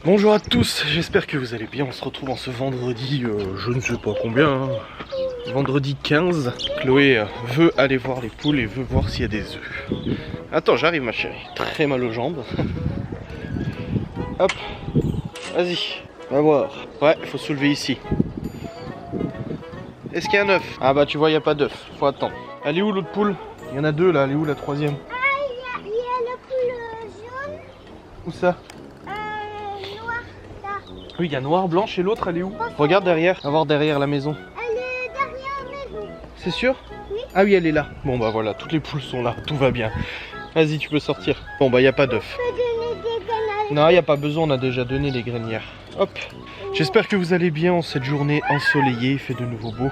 Bonjour à tous, j'espère que vous allez bien. On se retrouve en ce vendredi, je ne sais pas combien, hein. Vendredi 15. Chloé veut aller voir les poules et veut voir s'il y a des œufs. Attends, j'arrive ma chérie, très mal aux jambes. Hop, vas-y, va voir. Ouais, il faut soulever ici. Est-ce qu'il y a un œuf? Ah bah tu vois, il n'y a pas d'œuf, faut attendre. Elle est où l'autre poule? Il y en a deux là, elle est où la troisième? Ah, il y a la poule jaune. Où ça? Noir, là. Oui, il y a noir, blanche et l'autre elle est où? Regarde derrière, va voir derrière la maison. Elle est derrière la maison. C'est sûr? Oui. Ah oui, elle est là. Bon bah voilà, toutes les poules sont là, tout va bien. Vas-y, tu peux sortir. Bon bah il n'y a pas d'œuf. Je peux donner des ganaches. Non, il n'y a pas besoin, on a déjà donné les grainières. Hop. J'espère que vous allez bien en cette journée ensoleillée, il fait de nouveau beau.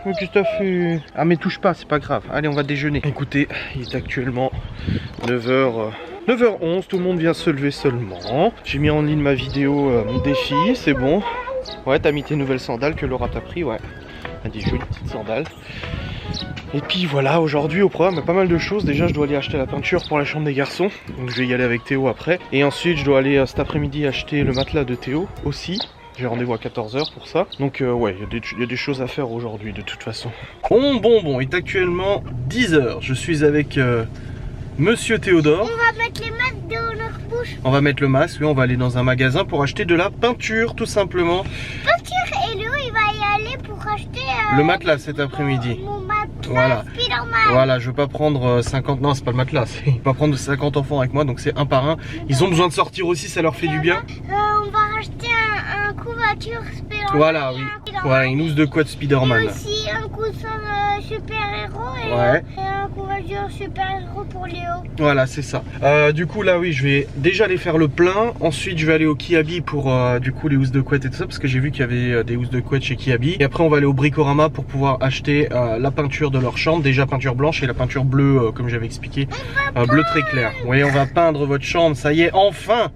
Oh, qu'est-ce que t'as fait? Ah mais touche pas, c'est pas grave. Allez, on va déjeuner. Écoutez, il est actuellement 9h11, tout le monde vient se lever seulement. J'ai mis en ligne ma vidéo, mon défi, c'est bon. Ouais, t'as mis tes nouvelles sandales que Laura t'a pris, ouais. Elle a des jolies petites sandales. Et puis voilà, aujourd'hui au programme, il y a pas mal de choses. Déjà, je dois aller acheter la peinture pour la chambre des garçons. Donc je vais y aller avec Théo après. Et ensuite, je dois aller cet après-midi acheter le matelas de Théo aussi. J'ai rendez-vous à 14h pour ça. Donc ouais, il y a des choses à faire aujourd'hui de toute façon. Bon, il est actuellement 10h. Je suis avec Monsieur Théodore. On va mettre les masques dans leur bouche. On va mettre le masque, oui, on va aller dans un magasin pour acheter de la peinture tout simplement. Peinture, et Léo il va y aller pour acheter Le matelas cet après-midi. Mon matelas Voilà. Spider-Man. Voilà, je veux pas prendre 50... Non, c'est pas le matelas, je vais pas prendre 50 enfants avec moi, donc c'est un par un. Ils ont besoin de sortir aussi, ça leur fait du bien. On va racheter un couverture Spider-Man. Voilà, oui. Voilà, une housse de couette Et Spider-Man. aussi un coussin super-héros et, Ouais. et un couverture super-héros pour Léo. Voilà, c'est ça. Du coup, là, oui, je vais déjà aller faire le plein. Ensuite, je vais aller au Kiabi pour, du coup, les housses de couette et tout ça, parce que j'ai vu qu'il y avait des housses de couette chez Kiabi. Et après, on va aller au Bricorama pour pouvoir acheter la peinture de leur chambre. Déjà peinture blanche et la peinture bleue, comme j'avais expliqué. Bleu très clair. Oui, on va peindre votre chambre, ça y est, enfin.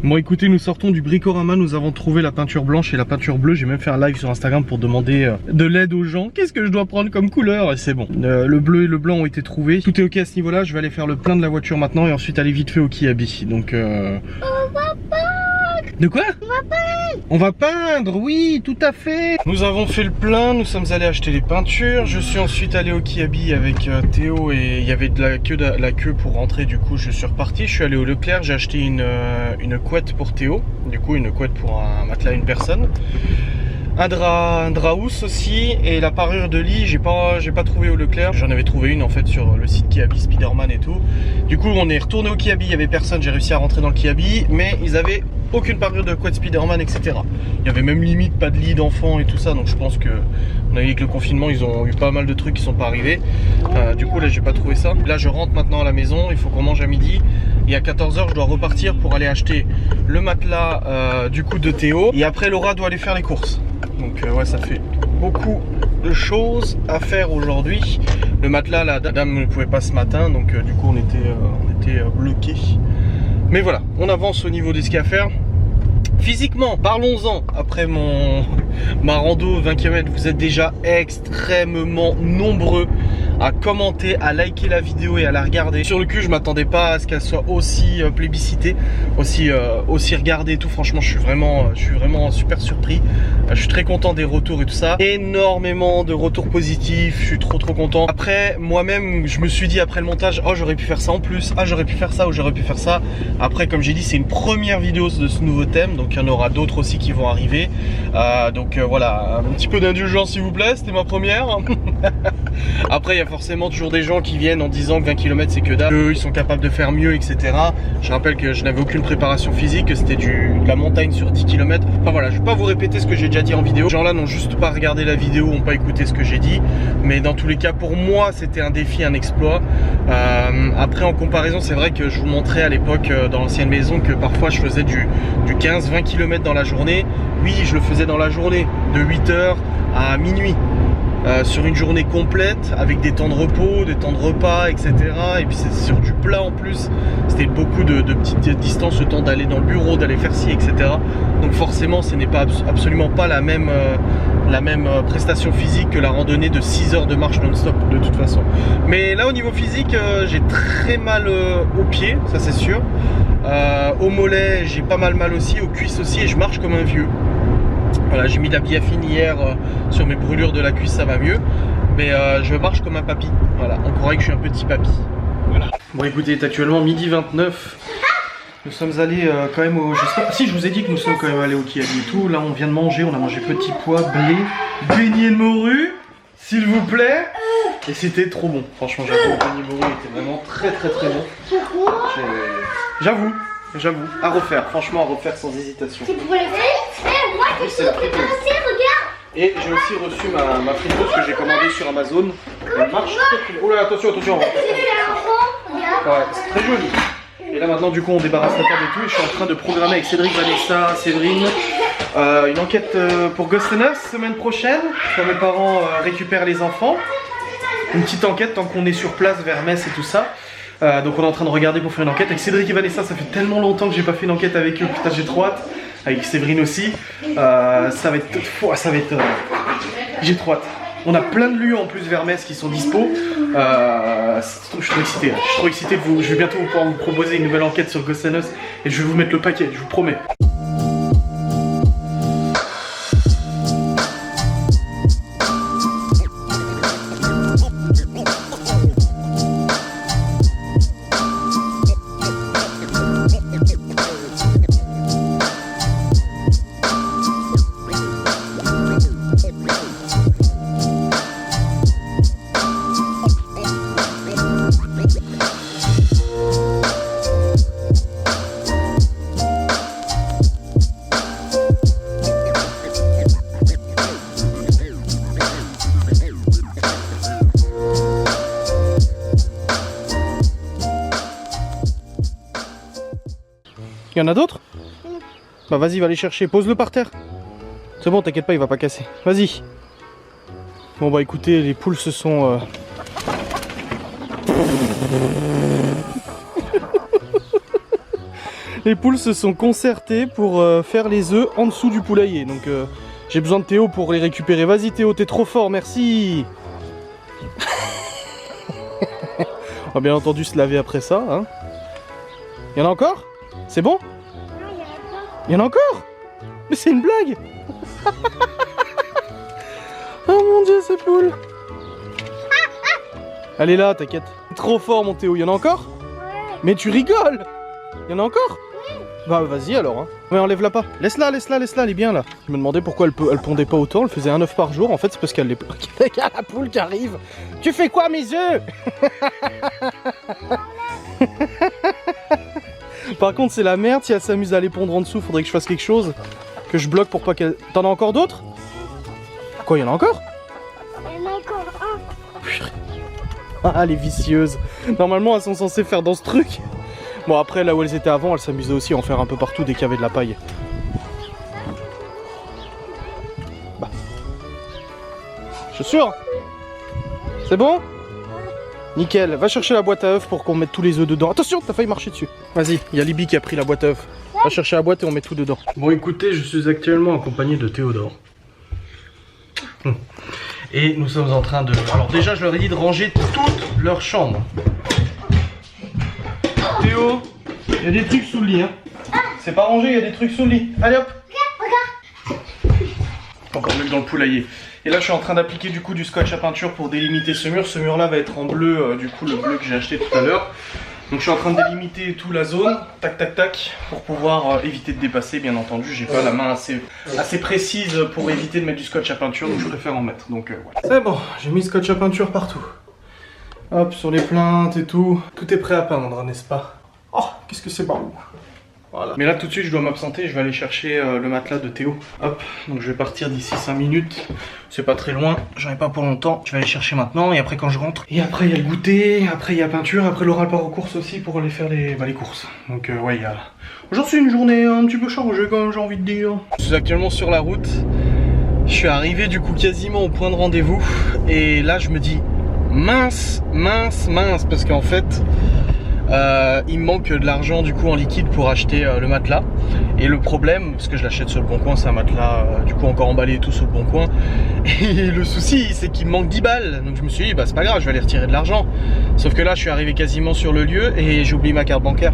Bon, écoutez, nous sortons du Bricorama. Nous avons trouvé la peinture blanche et la peinture bleue. J'ai même fait un live sur Instagram pour demander de l'aide aux gens. Qu'est-ce que je dois prendre comme couleur? Et c'est bon. Le bleu et le blanc ont été trouvés. Tout est ok à ce niveau-là. Je vais aller faire le plein de la voiture maintenant et ensuite aller vite fait au Kiabi. Donc On va peindre. De quoi? On va peindre. On va peindre, oui, tout à fait. Nous avons fait le plein, nous sommes allés acheter les peintures. Je suis ensuite allé au Kiabi avec Théo et il y avait de la queue pour rentrer. Du coup, je suis reparti. Je suis allé au Leclerc, j'ai acheté une couette pour Théo. Du coup, une couette pour un matelas à une personne. Un drap housse aussi et la parure de lit j'ai pas trouvé au Leclerc. J'en avais trouvé une en fait sur le site Kiabi Spider-Man et tout. Du coup on est retourné au Kiabi, il y avait personne, j'ai réussi à rentrer dans le Kiabi, mais ils avaient aucune parure de couette Spider-Man, etc. Il y avait même limite pas de lit d'enfant et tout ça, donc je pense que avec le confinement ils ont eu pas mal de trucs qui sont pas arrivés. Du coup là j'ai pas trouvé ça. Là je rentre maintenant à la maison, il faut qu'on mange à midi et à 14h je dois repartir pour aller acheter le matelas du coup de Théo et après Laura doit aller faire les courses. Donc ouais, ça fait beaucoup de choses à faire aujourd'hui. Le matelas, la dame ne pouvait pas ce matin, donc du coup on était bloqués. Mais voilà, on avance au niveau de ce qu'il y a à faire. Physiquement, parlons-en. Après ma rando 20 km, vous êtes déjà extrêmement nombreux à commenter, à liker la vidéo et à la regarder. Sur le cul, je m'attendais pas à ce qu'elle soit aussi plébiscitée, aussi regardée et tout. Franchement, je suis vraiment super surpris. Je suis très content des retours et tout ça. Énormément de retours positifs. Je suis trop content. Après, moi-même, je me suis dit après le montage, oh j'aurais pu faire ça en plus. Ah j'aurais pu faire ça ou j'aurais pu faire ça. Après, comme j'ai dit, c'est une première vidéo de ce nouveau thème, donc il y en aura d'autres aussi qui vont arriver. Voilà, un petit peu d'indulgence s'il vous plaît. C'était ma première. Après, il y a forcément toujours des gens qui viennent en disant que 20 km c'est que dalle, ils sont capables de faire mieux, etc. Je rappelle que je n'avais aucune préparation physique, que c'était de la montagne sur 10 km. Enfin voilà, je vais pas vous répéter ce que j'ai déjà dit en vidéo. Ces gens là n'ont juste pas regardé la vidéo, n'ont pas écouté ce que j'ai dit. Mais dans tous les cas, pour moi, c'était un défi, un exploit. Après, en comparaison, c'est vrai que je vous montrais à l'époque dans l'ancienne maison que parfois je faisais du 15-20 km dans la journée. Oui, je le faisais dans la journée, de 8h à minuit. Sur une journée complète avec des temps de repos, des temps de repas, etc. Et puis c'est sur du plat en plus. C'était beaucoup de petites distances, le temps d'aller dans le bureau, d'aller faire ci, etc. Donc forcément, ce n'est pas absolument pas la même prestation physique que la randonnée de 6 heures de marche non-stop de toute façon. Mais là, au niveau physique, j'ai très mal aux pieds, ça c'est sûr. Au mollet, j'ai pas mal aussi, aux cuisses aussi, et je marche comme un vieux. Voilà, j'ai mis de la biafine hier sur mes brûlures de la cuisse, ça va mieux. Mais je marche comme un papy. Voilà, on croirait que je suis un petit papy. Voilà. Bon, écoutez, il est actuellement midi 29. Nous sommes allés quand même au... Si, je vous ai dit que nous sommes quand même allés au Kiabi et tout. Là, on vient de manger, on a mangé petit pois, blé, beignet de morue, s'il vous plaît. Et c'était trop bon. Franchement, j'avoue, le beignet de morue était vraiment très bon. J'avoue. À refaire, franchement, à refaire sans hésitation. C'est pour les faire. Moi, je suis préparée, regarde. Et j'ai aussi reçu ma friteuse que j'ai commandée sur Amazon. Elle marche très bien. Oh là, attention. C'est très joli. Et là maintenant du coup on débarrasse la table et tout. Et je suis en train de programmer avec Cédric, Vanessa, Séverine une enquête pour Ghost and Us semaine prochaine. Quand mes parents récupèrent les enfants. Une petite enquête tant qu'on est sur place vers Metz et tout ça. Donc on est en train de regarder pour faire une enquête. Avec Cédric et Vanessa, ça fait tellement longtemps que j'ai pas fait une enquête avec eux. Putain, j'ai trop hâte. Avec Séverine aussi. Ça va être... J'ai trop hâte. On a plein de lieux en plus vers Metz qui sont dispo. Je suis trop excité. Je suis trop excité de vous. Je vais bientôt pouvoir vous proposer une nouvelle enquête sur Ghost and Us. Et je vais vous mettre le paquet, je vous promets. Il y en a d'autres? Bah vas-y, va les chercher, pose-le par terre. C'est bon, t'inquiète pas, il va pas casser. Vas-y. Bon bah écoutez, les poules se sont... Les poules se sont concertées pour faire les œufs en dessous du poulailler. Donc j'ai besoin de Théo pour les récupérer. Vas-y Théo, t'es trop fort, merci. On va bien entendu se laver après ça. Hein. Il y en a encore? C'est bon? Il y en a encore? Mais c'est une blague. Oh mon dieu, ces poules. Elle est là, t'inquiète. Trop fort mon Théo, il y en a encore? Ouais. Mais tu rigoles. Il y en a encore? Oui. Bah vas-y alors. Hein. Mais enlève-la pas. Laisse-la, elle est bien là. Je me demandais pourquoi elle pondait pas autant. Elle faisait un œuf par jour. En fait, c'est parce qu'elle est... Regarde la poule qui arrive. Tu fais quoi mes œufs? Par contre, c'est la merde. Si elle s'amuse à les pondre en dessous, faudrait que je fasse quelque chose. Que je bloque pour pas qu'elle... T'en as encore d'autres? Quoi, il y en a encore? Il y en a encore un. Ah, les vicieuses. Normalement, elles sont censées faire dans ce truc. Bon, après, là où elles étaient avant, elles s'amusaient aussi à en faire un peu partout dès qu'il y avait de la paille. Bah. Je suis sûr. C'est bon? Nickel. Va chercher la boîte à œufs pour qu'on mette tous les œufs dedans. Attention, t'as failli marcher dessus. Vas-y, il y a Libby qui a pris la boîte à œufs. Va chercher la boîte et on met tout dedans. Bon, écoutez, je suis actuellement accompagné de Théodore. Et nous sommes en train de... Alors déjà, je leur ai dit de ranger toute leur chambre. Théo, il y a des trucs sous le lit. Hein. C'est pas rangé, il y a des trucs sous le lit. Allez hop. Regarde. Encore mieux que dans le poulailler. Et là, je suis en train d'appliquer du coup du scotch à peinture pour délimiter ce mur. Ce mur-là va être en bleu, du coup le bleu que j'ai acheté tout à l'heure. Donc je suis en train de délimiter toute la zone, tac tac tac, pour pouvoir éviter de dépasser. Bien entendu, j'ai pas la main assez précise pour éviter de mettre du scotch à peinture, donc je préfère en mettre. Donc voilà. C'est bon, j'ai mis scotch à peinture partout. Hop, sur les plaintes et tout. Tout est prêt à peindre, n'est-ce pas? Oh, qu'est-ce que c'est beau. Voilà. Mais là tout de suite je dois m'absenter, je vais aller chercher le matelas de Théo. Hop, donc je vais partir d'ici 5 minutes. C'est pas très loin, j'en ai pas pour longtemps. Je vais aller chercher maintenant et après quand je rentre. Et après il y a le goûter, après il y a peinture, après Laura part aux courses aussi pour aller faire les courses. Donc ouais, il y a... Aujourd'hui c'est une journée un petit peu chargée comme j'ai envie de dire. Je suis actuellement sur la route. Je suis arrivé du coup quasiment au point de rendez-vous. Et là je me dis mince, parce qu'en fait... il me manque de l'argent du coup en liquide pour acheter le matelas. Et le problème, parce que je l'achète sur le bon coin, c'est un matelas du coup encore emballé et tout sur le bon coin. Et le souci c'est qu'il me manque 10 balles. Donc je me suis dit bah c'est pas grave, je vais aller retirer de l'argent. Sauf que là je suis arrivé quasiment sur le lieu et j'ai oublié ma carte bancaire.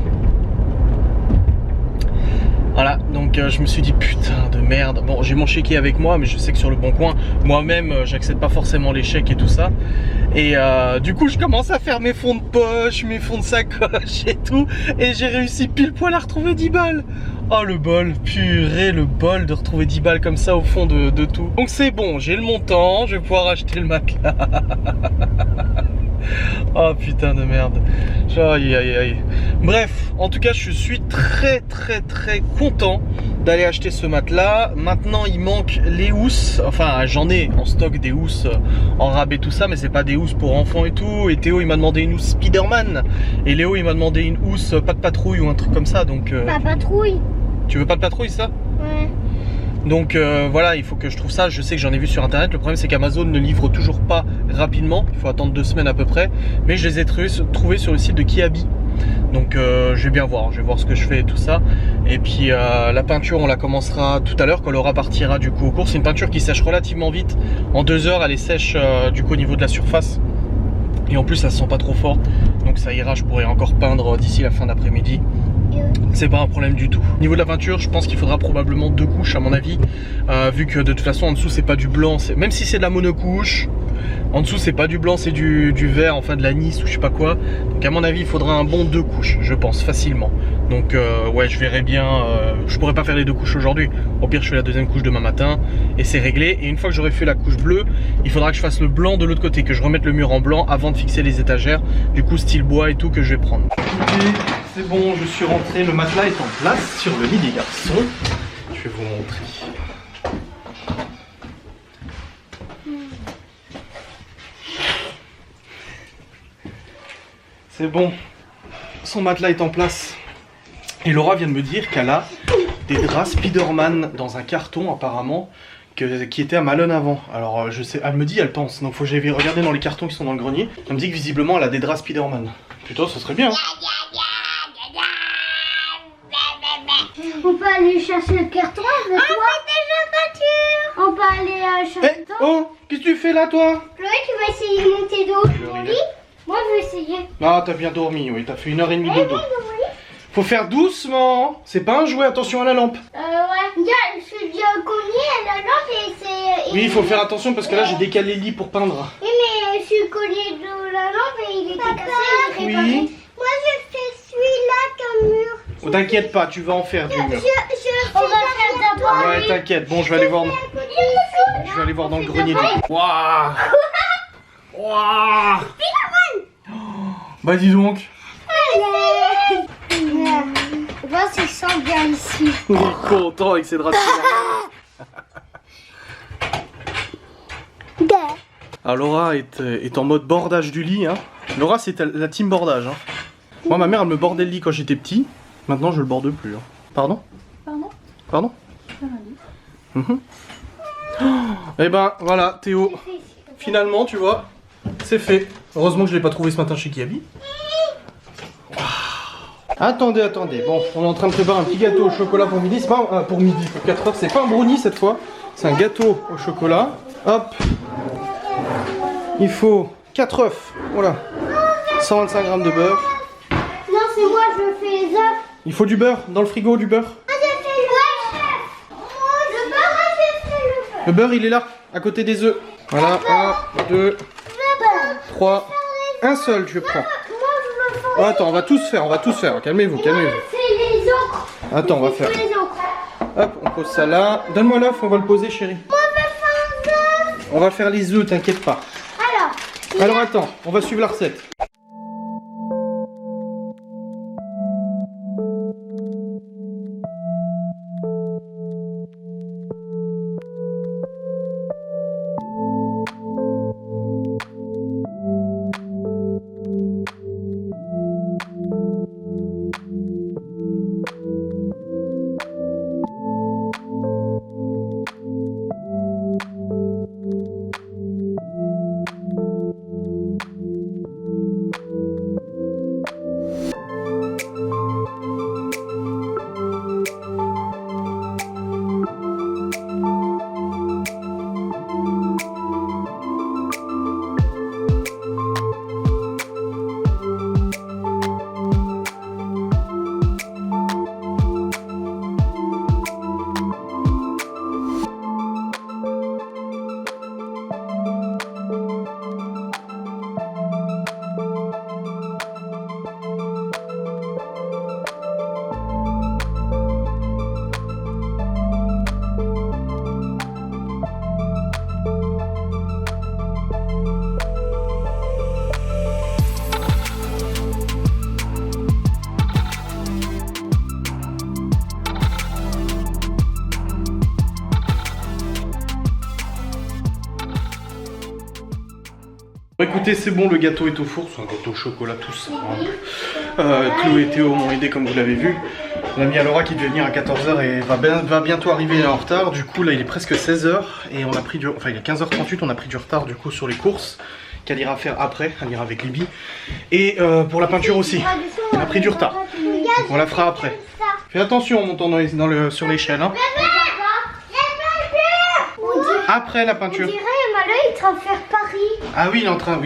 Voilà, donc je me suis dit putain de merde. Bon, j'ai mon chéquier avec moi, mais je sais que sur le bon coin, moi-même, j'accepte pas forcément les chèques et tout ça. Et du coup, je commence à faire mes fonds de poche, mes fonds de sacoche et tout. Et j'ai réussi pile poil à retrouver 10 balles. Oh le bol, purée, le bol de retrouver 10 balles comme ça au fond de tout. Donc c'est bon, j'ai le montant, je vais pouvoir acheter le matelas. Oh putain de merde. Aïe aïe aïe. Bref, en tout cas je suis très content d'aller acheter ce matelas. Maintenant il manque les housses. Enfin j'en ai en stock des housses en rabais tout ça, mais c'est pas des housses pour enfants et tout. Et Théo il m'a demandé une housse Spider-Man. Et Léo il m'a demandé une housse pas de patrouille ou un truc comme ça. Donc Pas patrouille. tu veux pas de patrouille ça? Ouais. Donc voilà, il faut que je trouve ça. Je sais que j'en ai vu sur internet. Le problème c'est qu'Amazon ne livre toujours pas rapidement. Il faut attendre 2 semaines à peu près. Mais je les ai trouvés sur le site de Kiabi. Donc je vais bien voir. Je vais voir ce que je fais et tout ça. Et puis la peinture on la commencera tout à l'heure quand Laura partira du coup au cours. C'est une peinture qui sèche relativement vite. En 2 heures elle est sèche du coup au niveau de la surface. Et en plus ça se sent pas trop fort. Donc ça ira, je pourrai encore peindre d'ici la fin d'après-midi. C'est pas un problème du tout. Au niveau de la peinture, je pense qu'il faudra probablement 2 couches à mon avis, vu que de toute façon en dessous c'est pas du blanc, même si c'est de la monocouche, en dessous c'est pas du blanc, c'est du vert, enfin de l'anis ou je sais pas quoi. Donc à mon avis il faudra un bon 2 couches, je pense facilement. Donc ouais, je verrai bien. Je pourrais pas faire les 2 couches aujourd'hui. Au pire je fais la 2e couche demain matin et c'est réglé. Et une fois que j'aurai fait la couche bleue, il faudra que je fasse le blanc de l'autre côté, que je remette le mur en blanc avant de fixer les étagères, du coup style bois et tout que je vais prendre. C'est bon, je suis rentré, le matelas est en place sur le lit des garçons. Je vais vous montrer. C'est bon, son matelas est en place. Et Laura vient de me dire qu'elle a des draps Spider-Man dans un carton apparemment qui était à Malone avant. Alors je sais, elle me dit, elle pense, donc faut que j'aille regarder dans les cartons qui sont dans le grenier. Elle me dit que visiblement elle a des draps Spider-Man. Putain, ça serait bien. Hein. On peut aller chercher le carton avec toi. On peut aller chercher Hey, le carton. oh, qu'est-ce que tu fais là toi? Chloé, tu vas essayer de monter dans mon lit? Moi, je vais essayer. Ah, t'as bien dormi, oui, t'as fait 1h30 de dos. Dans mon lit? Faut faire doucement. C'est pas un jouet, attention à la lampe. Ouais. Je suis déjà cogné à la lampe et c'est... Oui, il faut faire attention parce que là j'ai décalé le lit pour peindre. Oui, mais je suis collé de la lampe et il était cassé. Oui. Moi, je fais celui-là comme mur. Oh, t'inquiète pas, tu vas en faire du mur. On va faire d'abord. Ouais, t'inquiète. Bon, je vais aller voir. Je vais aller voir dans le grenier. Waouh. Waouh. Bah dis donc. Voir s'il sent bien ici. Il est content avec ses draps. Alors Laura est en mode bordage du lit. Hein. Laura c'est la team bordage. Hein. Moi ma mère elle me bordait le lit quand j'étais petit. Maintenant je le borde plus. Hein. Pardon? Pardon? Pardon? Et ben voilà Théo. Finalement tu vois, c'est fait. Heureusement que je l'ai pas trouvé ce matin chez Kiabi. Attendez, attendez. Bon, on est en train de préparer un petit gâteau au chocolat pour midi. C'est pas pour midi, pour 4h. C'est pas un brownie cette fois. C'est un gâteau au chocolat. Hop. Il faut 4 œufs. Voilà. 125 g de beurre. Non, c'est moi, je fais les œufs. Il faut du beurre. Dans le frigo, du beurre. Ah, j'ai fait le chef. Le beurre, j'ai fait le beurre. Le beurre, il est là, à côté des œufs. Voilà. 1, 2, 3. Un seul, je prends. Oh, attends, on va tous faire. Calmez-vous, calmez-vous. C'est les encres. Attends, on va faire. Les encres. Hop, on pose ça là. Donne-moi l'œuf, on va le poser, chérie. Moi, je vais faire un œuf. On va faire les œufs, t'inquiète pas. Alors attends, on va suivre la recette. Bon, écoutez, c'est bon, le gâteau est au four, c'est un gâteau au chocolat tout simple. Chloé et Théo m'ont aidé comme vous l'avez vu. L'ami Alora qui devait venir à 14h et va bientôt arriver en retard. Du coup là il est presque 16h et on a pris enfin il est 15h38, on a pris du retard du coup sur les courses qu'elle ira faire après, elle ira avec Libby. Et pour la peinture aussi, on a pris du retard. Donc on la fera après. Fais attention en montant sur l'échelle. Hein. Après la peinture. On dirait Malone est en train de faire Paris. Ah oui,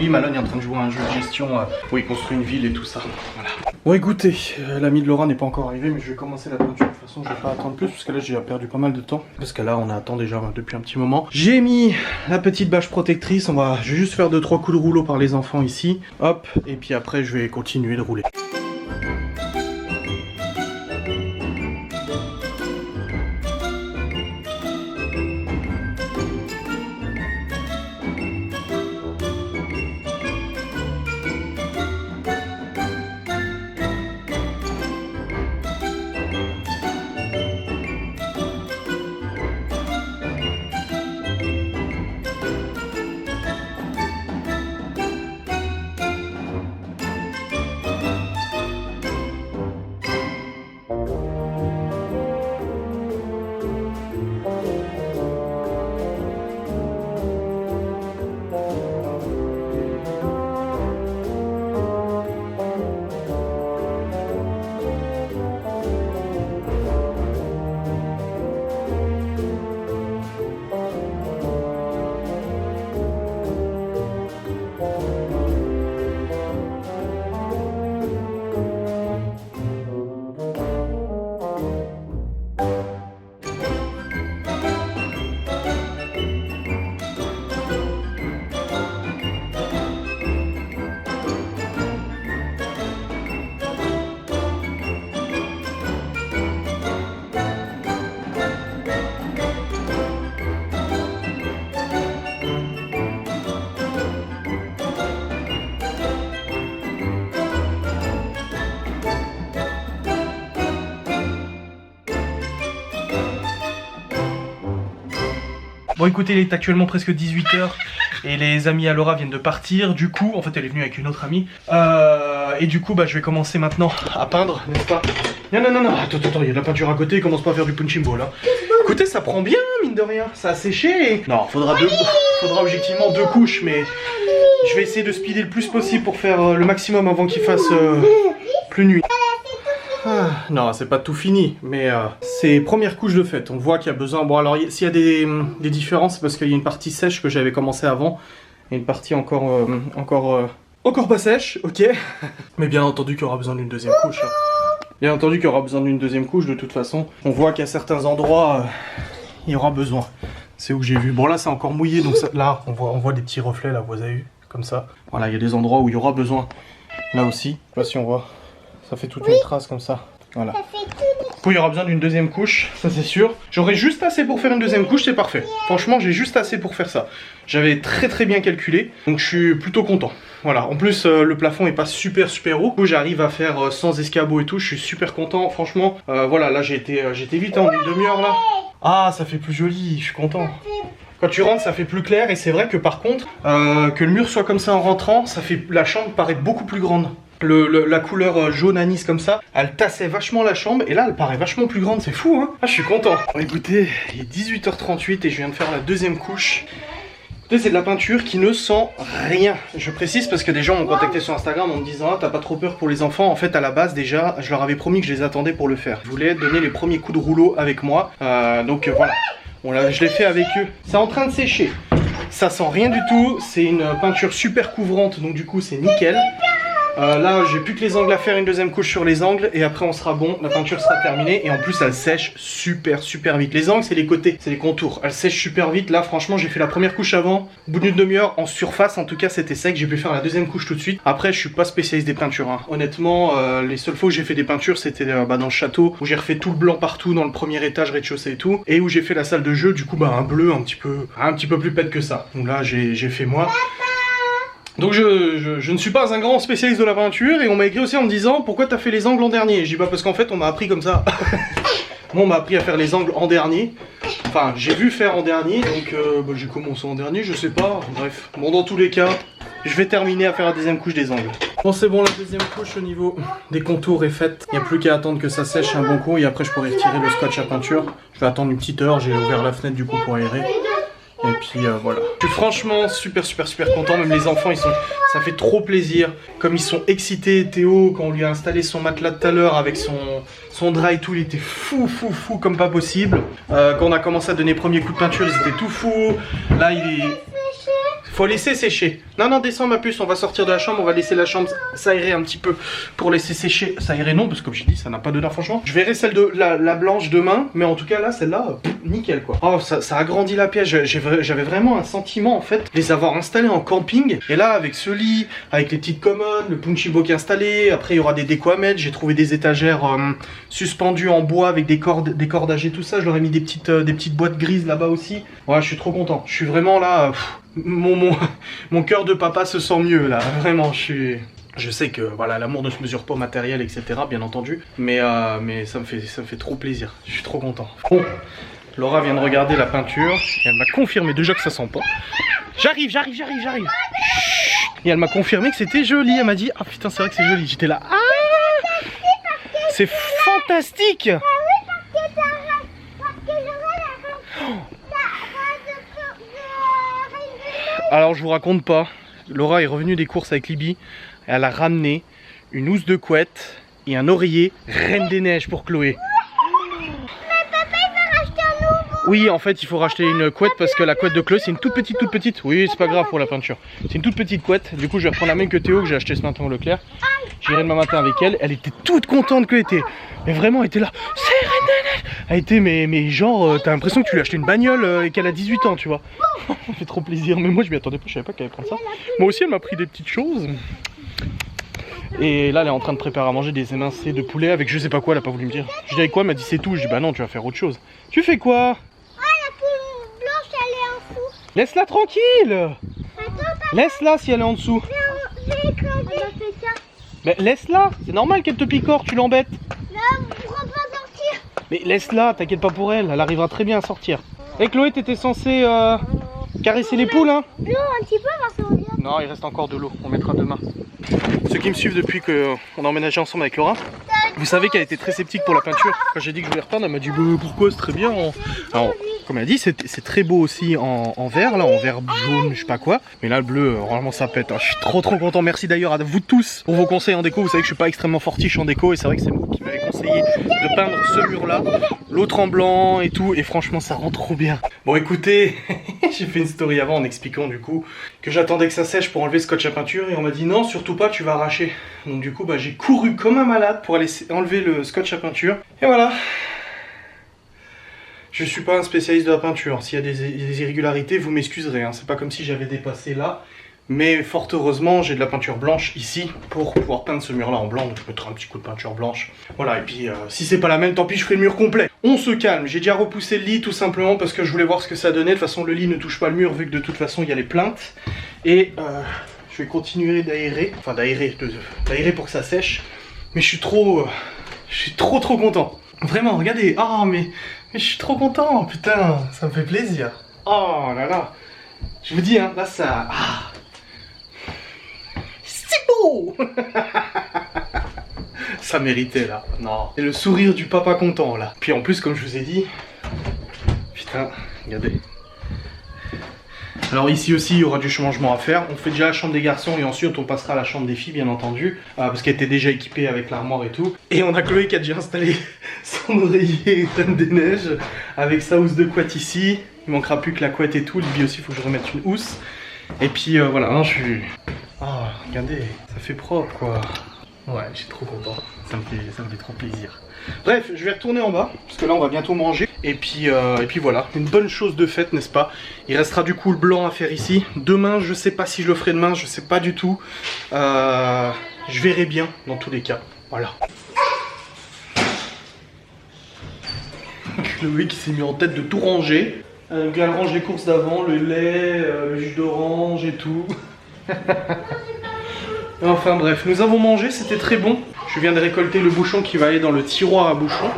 Malone est en train de jouer à un jeu de gestion où il construit une ville et tout ça. Voilà. Bon écoutez, l'ami de Laura n'est pas encore arrivé mais je vais commencer la peinture. De toute façon je vais pas attendre plus parce que là j'ai perdu pas mal de temps. Parce que là on attend déjà depuis un petit moment. J'ai mis la petite bâche protectrice, je vais juste faire 2-3 coups de rouleau par les enfants ici. Hop, et puis après je vais continuer de rouler. Bon écoutez, il est actuellement presque 18h et les amis Alora viennent de partir. Du coup, en fait elle est venue avec une autre amie. Et du coup, je vais commencer maintenant à peindre, n'est-ce pas? Non, attends, il y a de la peinture à côté, commence pas à faire du punching ball là. Écoutez, ça prend bien, mine de rien, ça a séché. Non, faudra objectivement 2 couches, mais je vais essayer de speeder le plus possible pour faire le maximum avant qu'il fasse plus nuit. Ah, non, c'est pas tout fini, mais c'est première couche de fait. On voit qu'il y a besoin. Bon, alors s'il y a des différences, c'est parce qu'il y a une partie sèche que j'avais commencé avant et une partie encore pas sèche, ok. Mais bien entendu qu'il y aura besoin d'une deuxième couche. Hein. Bien entendu qu'il y aura besoin d'une deuxième couche de toute façon. On voit qu'à certains endroits, il y aura besoin. C'est où que j'ai vu. Bon, là, c'est encore mouillé, donc ça, là, on voit des petits reflets, là, vous avez vu, comme ça. Voilà, il y a des endroits où il y aura besoin. Là aussi, je sais pas si on voit. Ça fait toute une trace comme ça. Voilà. Il y aura besoin d'une deuxième couche, ça c'est sûr. J'aurai juste assez pour faire une deuxième couche, c'est parfait. Franchement, j'ai juste assez pour faire ça. J'avais très bien calculé, donc je suis plutôt content. Voilà, en plus le plafond est pas super haut. Du coup, j'arrive à faire sans escabeau et tout, je suis super content. Franchement, voilà, là j'ai été vite en une demi-heure là. Ah, ça fait plus joli, je suis content. Quand tu rentres, ça fait plus clair et c'est vrai que par contre, que le mur soit comme ça en rentrant, la chambre paraît beaucoup plus grande. La couleur jaune anis comme ça, elle tassait vachement la chambre et là elle paraît vachement plus grande, c'est fou hein. Ah, je suis content. Bon, écoutez, il est 18h38 et je viens de faire la deuxième couche. C'est de la peinture qui ne sent rien. Je précise parce que des gens m'ont contacté sur Instagram en me disant ah, t'as pas trop peur pour les enfants. En fait à la base déjà je leur avais promis que je les attendais pour le faire. Je voulais donner les premiers coups de rouleau avec moi. Donc voilà, je l'ai fait avec eux. C'est en train de sécher. Ça sent rien du tout. C'est une peinture super couvrante donc du coup c'est nickel. Là j'ai plus que les angles à faire, une deuxième couche sur les angles et après on sera bon, la peinture sera terminée et en plus elle sèche super vite. Les angles c'est les côtés, c'est les contours, elle sèche super vite. Là franchement j'ai fait la première couche avant, au bout d'une demi-heure en surface en tout cas c'était sec, j'ai pu faire la deuxième couche tout de suite. Après je suis pas spécialiste des peintures hein. Honnêtement les seules fois où j'ai fait des peintures c'était dans le château où j'ai refait tout le blanc partout dans le premier étage, rez-de-chaussée et tout, et où j'ai fait la salle de jeu, du coup un bleu un petit peu plus pète que ça. Donc là j'ai fait moi. Donc je ne suis pas un grand spécialiste de la peinture et on m'a écrit aussi en me disant pourquoi t'as fait les angles en dernier. Je dis bah parce qu'en fait on m'a appris comme ça. Moi on m'a appris à faire les angles en dernier. Enfin j'ai vu faire en dernier donc j'ai commencé en dernier, je sais pas. Bref, bon dans tous les cas je vais terminer à faire la deuxième couche des angles. Bon c'est bon, la deuxième couche au niveau des contours est faite. Il n'y a plus qu'à attendre que ça sèche un bon coup et après je pourrai retirer le scotch à peinture. Je vais attendre une petite heure, j'ai ouvert la fenêtre du coup pour aérer. Et puis voilà. Je suis franchement super content, même les enfants ça fait trop plaisir. Comme ils sont excités, Théo quand on lui a installé son matelas tout à l'heure avec son drap et tout, il était fou comme pas possible. Quand on a commencé à donner les premiers coups de peinture, ils étaient tout fous. Là il est... Faut laisser sécher. Non, descends ma puce, on va sortir de la chambre, on va laisser la chambre s'aérer un petit peu pour laisser sécher. S'aérer non, parce que comme j'ai dit, ça n'a pas d'odeur franchement. Je verrai celle de la blanche demain, mais en tout cas là, celle-là, nickel quoi. Oh, ça agrandit la pièce, j'avais vraiment un sentiment en fait, de les avoir installés en camping. Et là, avec ce lit, avec les petites commodes, le punching book installé, après il y aura des décos à mettre, j'ai trouvé des étagères suspendues en bois avec des cordages et tout ça. Je leur ai mis des petites boîtes grises là-bas aussi. Ouais, je suis trop content. Je suis vraiment là... Mon cœur de papa se sent mieux là, vraiment je sais que voilà, l'amour ne se mesure pas au matériel etc bien entendu, mais ça me fait trop plaisir, je suis trop content. Bon, Laura vient de regarder la peinture, et elle m'a confirmé déjà que ça sent pas. J'arrive. Et elle m'a confirmé que c'était joli, elle m'a dit ah putain c'est vrai que c'est joli, j'étais là ah c'est fantastique. Alors je vous raconte pas, Laura est revenue des courses avec Libby, elle a ramené une housse de couette et un oreiller Reine des Neiges pour Chloé. Mais papa il va racheter un nouveau. Oui en fait il faut racheter une couette parce que la couette de Chloé c'est une toute petite, oui c'est pas grave pour la peinture. C'est une toute petite couette, du coup je vais reprendre la même que Théo que j'ai acheté ce matin au Leclerc. J'irai demain matin avec elle, elle était toute contente que était. Mais vraiment elle était là, c'est Reine des Neiges. Elle était mais genre t'as l'impression que tu lui as acheté une bagnole et qu'elle a 18 ans tu vois. Ça fait trop plaisir, mais moi je m'y attendais pas, je savais pas qu'elle allait prendre ça. Moi aussi elle m'a pris des petites choses. Et là elle est en train de préparer à manger des émincés de poulet avec je sais pas quoi, elle a pas voulu me dire. Je dis avec quoi, elle m'a dit c'est tout, je dis bah non tu vas faire autre chose. Tu fais quoi? Ah la poule blanche elle est en dessous. Laisse-la tranquille. Attends, laisse-la si elle est en dessous. j'ai écrasé. Mais laisse-la, c'est normal qu'elle te picore, tu l'embêtes. Là, on pourra pas sortir. Mais laisse-la, t'inquiète pas pour elle, elle arrivera très bien à sortir. Et Chloé, t'étais censée caresser les poules, hein? L'eau un petit peu, parce qu'on vient. Non, il reste encore de l'eau, on mettra demain. Ceux qui me suivent depuis qu'on a emménagé ensemble avec Laura, vous savez qu'elle était très sceptique pour la peinture. Quand j'ai dit que je voulais repeindre, elle m'a dit bah, pourquoi, c'est très bien. Alors, comme elle a dit, c'est très beau aussi en vert, là, en vert jaune, je sais pas quoi. Mais là, le bleu, vraiment ça pète. Je suis trop content. Merci d'ailleurs à vous tous pour vos conseils en déco. Vous savez que je suis pas extrêmement fortiche en déco et c'est vrai que c'est vous qui m'avez conseillé de peindre ce mur-là, l'autre en blanc et tout. Et franchement, ça rend trop bien. Bon, écoutez, j'ai fait une story avant en expliquant du coup que j'attendais que ça sèche pour enlever le scotch à peinture et on m'a dit non, surtout pas, tu vas arracher. Donc du coup, bah, j'ai couru comme un malade pour aller enlever le scotch à peinture. Et voilà. Je suis pas un spécialiste de la peinture. S'il y a des irrégularités, vous m'excuserez. Hein. C'est pas comme si j'avais dépassé là. Mais fort heureusement, j'ai de la peinture blanche ici pour pouvoir peindre ce mur-là en blanc. Donc je mettrai un petit coup de peinture blanche. Voilà, et puis si c'est pas la même, tant pis, je ferai le mur complet. On se calme. J'ai déjà repoussé le lit tout simplement parce que je voulais voir ce que ça donnait. De toute façon, le lit ne touche pas le mur vu que de toute façon, il y a les plaintes. Et je vais continuer d'aérer. Enfin, d'aérer pour que ça sèche. Mais je suis trop content. Vraiment, regardez. Oh, mais je suis trop content. Putain, ça me fait plaisir. Oh là là. Je vous dis, hein, là, ça... Ah. C'est beau. Ça méritait, là. Non. Et le sourire du papa content, là. Puis en plus, comme je vous ai dit... Putain, regardez. Alors ici aussi il y aura du changement à faire. On fait déjà la chambre des garçons et ensuite on passera à la chambre des filles bien entendu, parce qu'elle était déjà équipée avec l'armoire et tout. Et on a Chloé qui a déjà installé son oreiller Reine des Neiges avec sa housse de couette ici. Il manquera plus que la couette et tout. Lui aussi il faut que je remette une housse. Et puis voilà, hein, je suis... Oh regardez, ça fait propre quoi. Ouais, je suis trop content. Ça me fait trop plaisir. Bref, je vais retourner en bas, parce que là on va bientôt manger. Et puis voilà, une bonne chose de faite, n'est-ce pas? Il restera du coup le blanc à faire ici. Demain, je sais pas si je le ferai demain, je sais pas du tout. Je verrai bien, dans tous les cas. Voilà. Chloé qui s'est mis en tête de tout ranger. Elle range les courses d'avant, le lait, le jus d'orange et tout. Enfin bref, nous avons mangé, c'était très bon. Je viens de récolter le bouchon qui va aller dans le tiroir à bouchons.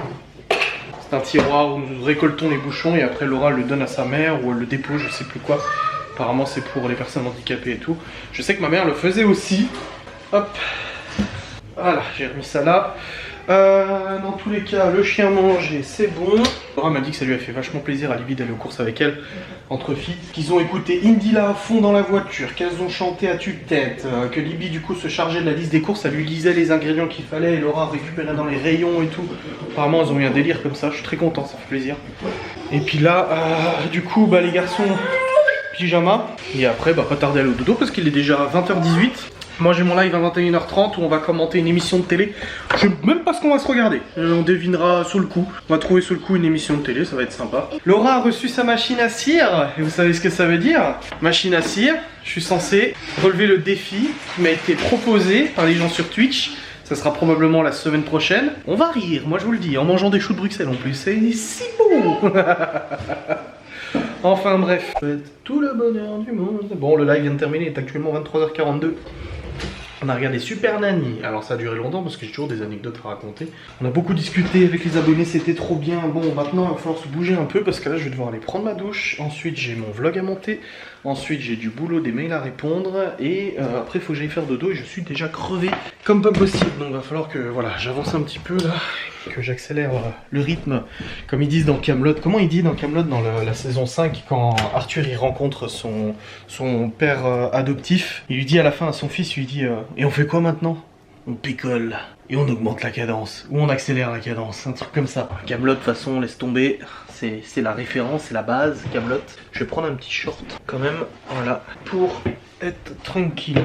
C'est un tiroir où nous récoltons les bouchons et après Laura le donne à sa mère ou elle le dépose, je sais plus quoi. Apparemment c'est pour les personnes handicapées et tout. Je sais que ma mère le faisait aussi. Hop. Voilà, j'ai remis ça là. Dans tous les cas, le chien mange et c'est bon. Laura m'a dit que ça lui a fait vachement plaisir à Libby d'aller aux courses avec elle, entre filles. Qu'ils ont écouté Indila à fond dans la voiture, qu'elles ont chanté à tue-tête, que Libby du coup se chargeait de la liste des courses, ça lui lisait les ingrédients qu'il fallait et Laura récupérait dans les rayons et tout. Apparemment elles ont eu un délire comme ça, je suis très content, ça fait plaisir. Et puis là, du coup, les garçons, pyjama. Et après, pas tarder à aller au dodo parce qu'il est déjà 20h18. Moi j'ai mon live à 21h30 où on va commenter une émission de télé. Je sais même pas ce qu'on va se regarder. On devinera sous le coup. On va trouver sous le coup une émission de télé, ça va être sympa. Laura a reçu sa machine à cire. Et vous savez ce que ça veut dire? Machine à cire. Je suis censé relever le défi qui m'a été proposé par les gens sur Twitch. Ça sera probablement la semaine prochaine. On va rire, moi je vous le dis, en mangeant des choux de Bruxelles en plus. C'est si beau. Enfin bref. Tout le bonheur du monde. Bon, le live vient de terminer, il est actuellement 23h42. On a regardé Super Nanny. Alors ça a duré longtemps parce que j'ai toujours des anecdotes à raconter. On a beaucoup discuté avec les abonnés, c'était trop bien. Bon, maintenant il va falloir se bouger un peu parce que là je vais devoir aller prendre ma douche. Ensuite j'ai mon vlog à monter. Ensuite j'ai du boulot, des mails à répondre. Et après il faut que j'aille faire dodo et je suis déjà crevé comme pas possible. Donc il va falloir que voilà, j'avance un petit peu là. Que j'accélère le rythme, comme ils disent dans Kaamelott. Comment il dit dans Kaamelott dans la saison 5 quand Arthur il rencontre son père adoptif, il lui dit à la fin à son fils, il lui dit et on fait quoi maintenant? On picole et on augmente la cadence ou on accélère la cadence, un truc comme ça. Kaamelott de toute façon laisse tomber, c'est la référence, c'est la base Kaamelott. Je vais prendre un petit short quand même, voilà, pour être tranquille.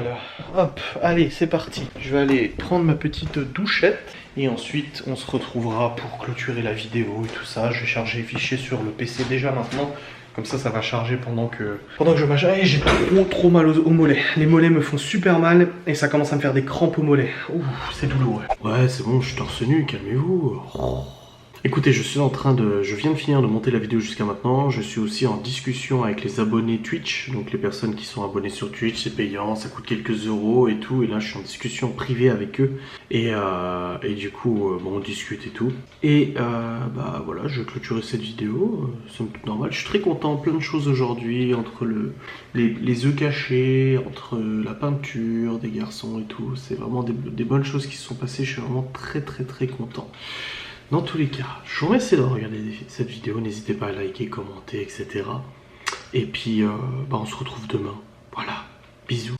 Hop, allez c'est parti. Je vais aller prendre ma petite douchette. Et ensuite on se retrouvera pour clôturer la vidéo et tout ça. Je vais charger les fichiers sur le PC déjà maintenant. Comme ça va charger pendant que je mange. Et j'ai trop mal aux mollets. Les mollets me font super mal et ça commence à me faire des crampes aux mollets. Ouh, c'est douloureux. Ouais c'est bon, je suis torse nu, calmez-vous. Écoutez, je viens de finir de monter la vidéo jusqu'à maintenant. Je suis aussi en discussion avec les abonnés Twitch. Donc les personnes qui sont abonnées sur Twitch, c'est payant, ça coûte quelques euros et tout. Et là, je suis en discussion privée avec eux. Et du coup, on discute et tout. Et voilà, je vais clôturer cette vidéo. C'est tout normal. Je suis très content, plein de choses aujourd'hui. Entre les œufs cachés, entre la peinture des garçons et tout. C'est vraiment des bonnes choses qui se sont passées. Je suis vraiment très content. Dans tous les cas, je vous remercie de regarder cette vidéo, n'hésitez pas à liker, commenter, etc. Et puis, on se retrouve demain. Voilà, bisous.